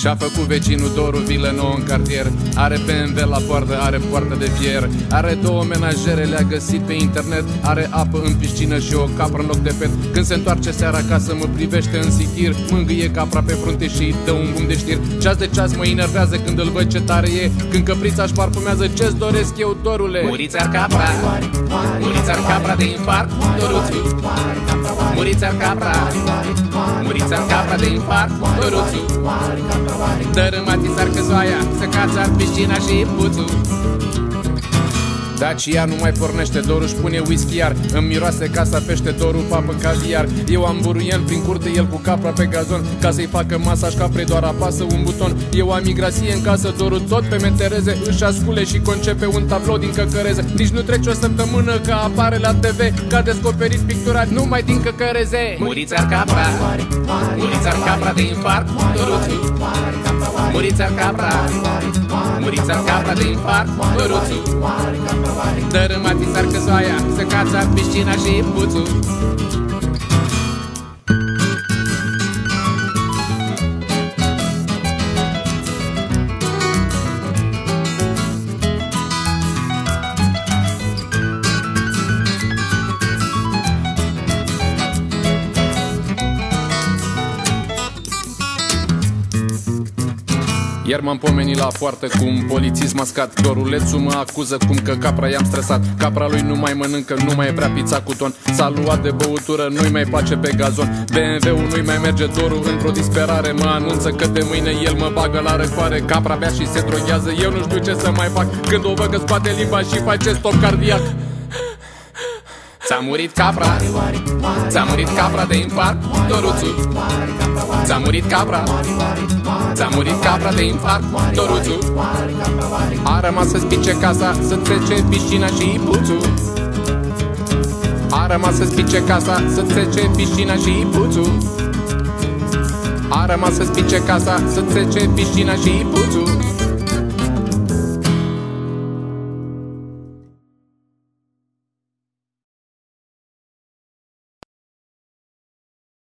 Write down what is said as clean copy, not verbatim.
Și-a făcut vecinul Doru vilă nouă în cartier. Are BMW la poartă, are poartă de fier. Are două menajere, le-a găsit pe internet. Are apă în piscină și o capră în loc de pet. Când se întoarce seara acasă mă privește în sitir. Mângâie capra pe frunte și îi dă un bum de știri. Ceas de ceas mă enervează când îl văd ce tare e. Când căprița-și parfumează, ce-ți doresc eu, Dorule? Muriți-ar capra, muriți-ar capra de infarct, Doruțu. Muriți-ar capra, muriți-ar capra de infarct, Doruțu. Dărâmatiți-ar căzoaia, să cați-ar piscina și puțul. Dacia nu mai pornește, Doru își pune whisky iar. Îmi miroase casa pește, Doru papă caviar. Eu am buruien prin curte, el cu capra pe gazon. Ca să-i facă masaj caprei doar apasă un buton. Eu am migrație în casă, Doru tot pe metereze. Își ascule și concepe un tablou din căcăreze. Nici nu trece o săptămână că apare la TV. Că a descoperit pictura numai din căcăreze. Muriți-ar capra, muriți-ar capra de infarct, Doruțu. Muriți-ar capra, muriți-ar capra de infarct, Doruțu. Dărâmatiți-ar căzoaia, să cați-ar piscina și puțul. Iar m-am pomenit la poartă cu un polițist mascat. Dorulețul mă acuză cum că capra i-am stresat. Capra lui nu mai mănâncă, nu mai e prea pizza cu ton. S-a luat de băutură, nu-i mai place pe gazon. BMW-ul nu-i mai merge, Doru într-o disperare mă anunță că de mâine el mă bagă la răcoare. Capra bea și se droghează, eu nu știu ce să mai fac. Când o văd că scoate limba și face stop cardiac. Ți-a murit capra, ți-a murit capra de infarct, Doruțu. Ți-a murit capra, ți-a murit capra de infarct, Doruțu. A rămas să spice casa, să trece piscina și puțul. A rămas să spice casa, să trece piscina și puțul. A rămas să spice casa, să trece piscina și puțul.